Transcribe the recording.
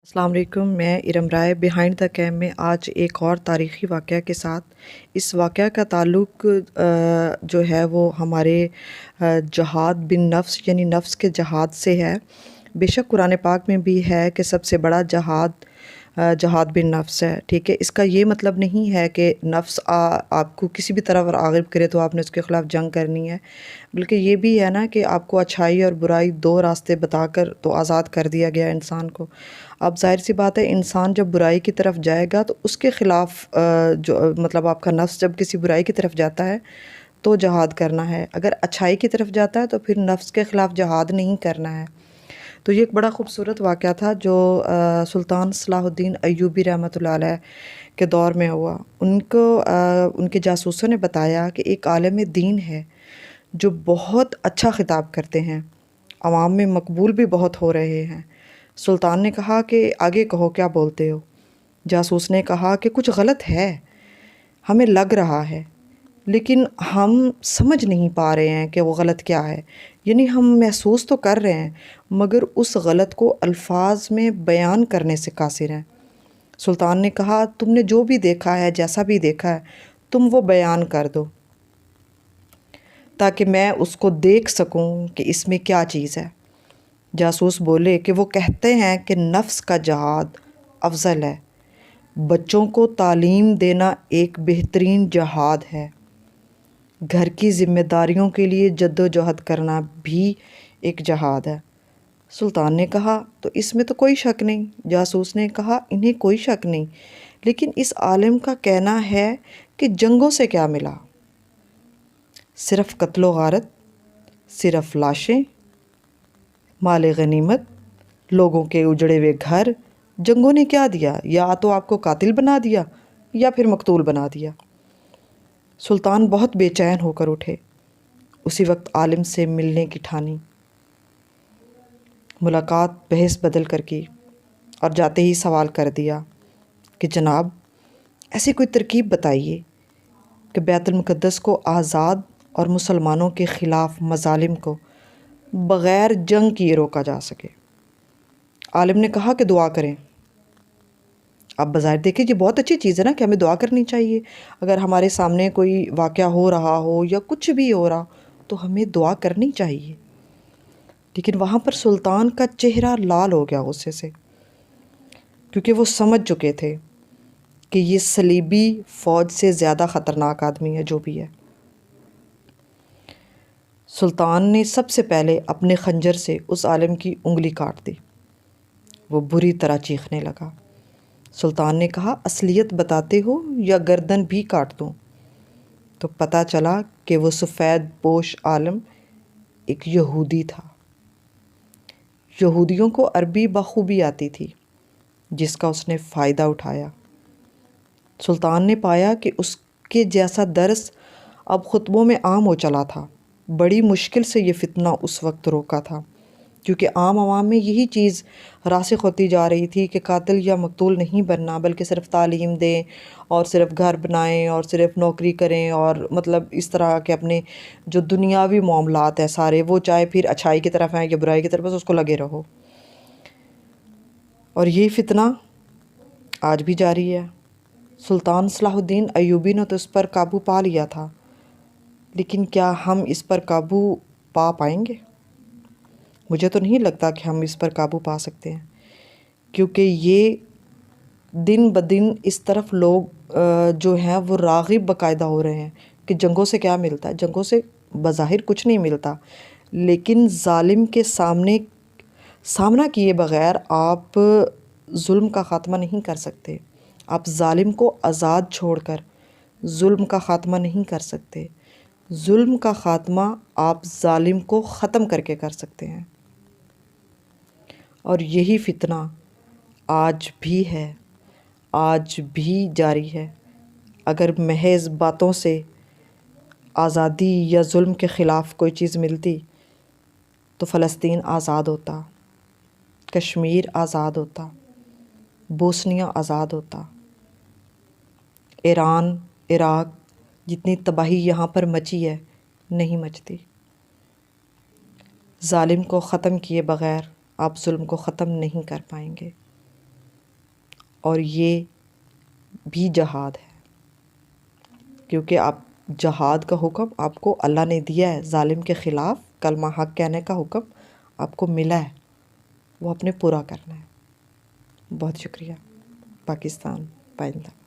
السلام علیکم، میں ارم رائے بیہائنڈ دا کیم میں آج ایک اور تاریخی واقعہ کے ساتھ۔ اس واقعہ کا تعلق جو ہے وہ ہمارے جہاد بن نفس یعنی نفس کے جہاد سے ہے۔ بے شک قرآن پاک میں بھی ہے کہ سب سے بڑا جہاد جہاد بن نفس ہے، ٹھیک ہے۔ اس کا یہ مطلب نہیں ہے کہ نفس آپ کو کسی بھی طرح راغب کرے تو آپ نے اس کے خلاف جنگ کرنی ہے، بلکہ یہ بھی ہے نا کہ آپ کو اچھائی اور برائی دو راستے بتا کر تو آزاد کر دیا گیا انسان کو۔ اب ظاہر سی بات ہے انسان جب برائی کی طرف جائے گا تو اس کے خلاف جو مطلب آپ کا نفس جب کسی برائی کی طرف جاتا ہے تو جہاد کرنا ہے، اگر اچھائی کی طرف جاتا ہے تو پھر نفس کے خلاف جہاد نہیں کرنا ہے۔ تو یہ ایک بڑا خوبصورت واقعہ تھا جو سلطان صلاح الدین ایوبی رحمۃ اللہ علیہ کے دور میں ہوا۔ ان کے جاسوسوں نے بتایا کہ ایک عالم دین ہے جو بہت اچھا خطاب کرتے ہیں، عوام میں مقبول بھی بہت ہو رہے ہیں۔ سلطان نے کہا کہ آگے کہو کیا بولتے ہو؟ جاسوس نے کہا کہ کچھ غلط ہے، ہمیں لگ رہا ہے لیکن ہم سمجھ نہیں پا رہے ہیں کہ وہ غلط کیا ہے، یعنی ہم محسوس تو کر رہے ہیں مگر اس غلط کو الفاظ میں بیان کرنے سے قاصر ہیں۔ سلطان نے کہا تم نے جو بھی دیکھا ہے، جیسا بھی دیکھا ہے، تم وہ بیان کر دو تاکہ میں اس کو دیکھ سکوں کہ اس میں کیا چیز ہے۔ جاسوس بولے کہ وہ کہتے ہیں کہ نفس کا جہاد افضل ہے، بچوں کو تعلیم دینا ایک بہترین جہاد ہے، گھر کی ذمہ داریوں کے لیے جد و جہد کرنا بھی ایک جہاد ہے۔ سلطان نے کہا تو اس میں تو کوئی شک نہیں۔ جاسوس نے کہا انہیں کوئی شک نہیں، لیکن اس عالم کا کہنا ہے کہ جنگوں سے کیا ملا؟ صرف قتل و غارت، صرف لاشیں، مال غنیمت، لوگوں کے اجڑے ہوئے گھر، جنگوں نے کیا دیا؟ یا تو آپ کو قاتل بنا دیا یا پھر مقتول بنا دیا۔ سلطان بہت بے چین ہو کر اٹھے، اسی وقت عالم سے ملنے کی ٹھانی، ملاقات بحث بدل کر کی اور جاتے ہی سوال کر دیا کہ جناب ایسی کوئی ترکیب بتائیے کہ بیت المقدس کو آزاد اور مسلمانوں کے خلاف مظالم کو بغیر جنگ کیے روکا جا سکے۔ عالم نے کہا کہ دعا کریں۔ اب بظاہر دیکھیں یہ بہت اچھی چیز ہے نا کہ ہمیں دعا کرنی چاہیے، اگر ہمارے سامنے کوئی واقعہ ہو رہا ہو یا کچھ بھی ہو رہا تو ہمیں دعا کرنی چاہیے۔ لیکن وہاں پر سلطان کا چہرہ لال ہو گیا غصے سے، کیونکہ وہ سمجھ چکے تھے کہ یہ صلیبی فوج سے زیادہ خطرناک آدمی ہے جو بھی ہے۔ سلطان نے سب سے پہلے اپنے خنجر سے اس عالم کی انگلی کاٹ دی، وہ بری طرح چیخنے لگا۔ سلطان نے کہا اصلیت بتاتے ہو یا گردن بھی کاٹ دوں؟ تو پتہ چلا کہ وہ سفید پوش عالم ایک یہودی تھا۔ یہودیوں کو عربی بخوبی آتی تھی جس کا اس نے فائدہ اٹھایا۔ سلطان نے پایا کہ اس کے جیسا درس اب خطبوں میں عام ہو چلا تھا۔ بڑی مشکل سے یہ فتنہ اس وقت روکا تھا کیونکہ عام عوام میں یہی چیز راسخ ہوتی جا رہی تھی کہ قاتل یا مقتول نہیں بننا، بلکہ صرف تعلیم دیں اور صرف گھر بنائیں اور صرف نوکری کریں اور مطلب اس طرح کے اپنے جو دنیاوی معاملات ہیں سارے، وہ چاہے پھر اچھائی کی طرف ہیں یا برائی کی طرف، بس اس کو لگے رہو۔ اور یہ فتنہ آج بھی جاری ہے۔ سلطان صلاح الدین ایوبی نے تو اس پر قابو پا لیا تھا، لیکن کیا ہم اس پر قابو پا پائیں گے؟ مجھے تو نہیں لگتا کہ ہم اس پر قابو پا سکتے ہیں، کیونکہ یہ دن بدن اس طرف لوگ جو ہیں وہ راغب باقاعدہ ہو رہے ہیں کہ جنگوں سے کیا ملتا ہے۔ جنگوں سے بظاہر کچھ نہیں ملتا، لیکن ظالم کے سامنا کیے بغیر آپ ظلم کا خاتمہ نہیں کر سکتے۔ آپ ظالم کو آزاد چھوڑ کر ظلم کا خاتمہ نہیں کر سکتے۔ ظلم کا خاتمہ آپ ظالم کو ختم کر کے کر سکتے ہیں، اور یہی فتنہ آج بھی ہے، آج بھی جاری ہے۔ اگر محض باتوں سے آزادی یا ظلم کے خلاف کوئی چیز ملتی تو فلسطین آزاد ہوتا، کشمیر آزاد ہوتا، بوسنیا آزاد ہوتا، ایران، عراق جتنی تباہی یہاں پر مچی ہے نہیں مچتی۔ ظالم کو ختم کیے بغیر آپ ظلم کو ختم نہیں کر پائیں گے۔ اور یہ بھی جہاد ہے، کیونکہ آپ جہاد کا حکم آپ کو اللہ نے دیا ہے، ظالم کے خلاف کلمہ حق کہنے کا حکم آپ کو ملا ہے، وہ آپ نے پورا کرنا ہے۔ بہت شکریہ۔ پاکستان پائندہ۔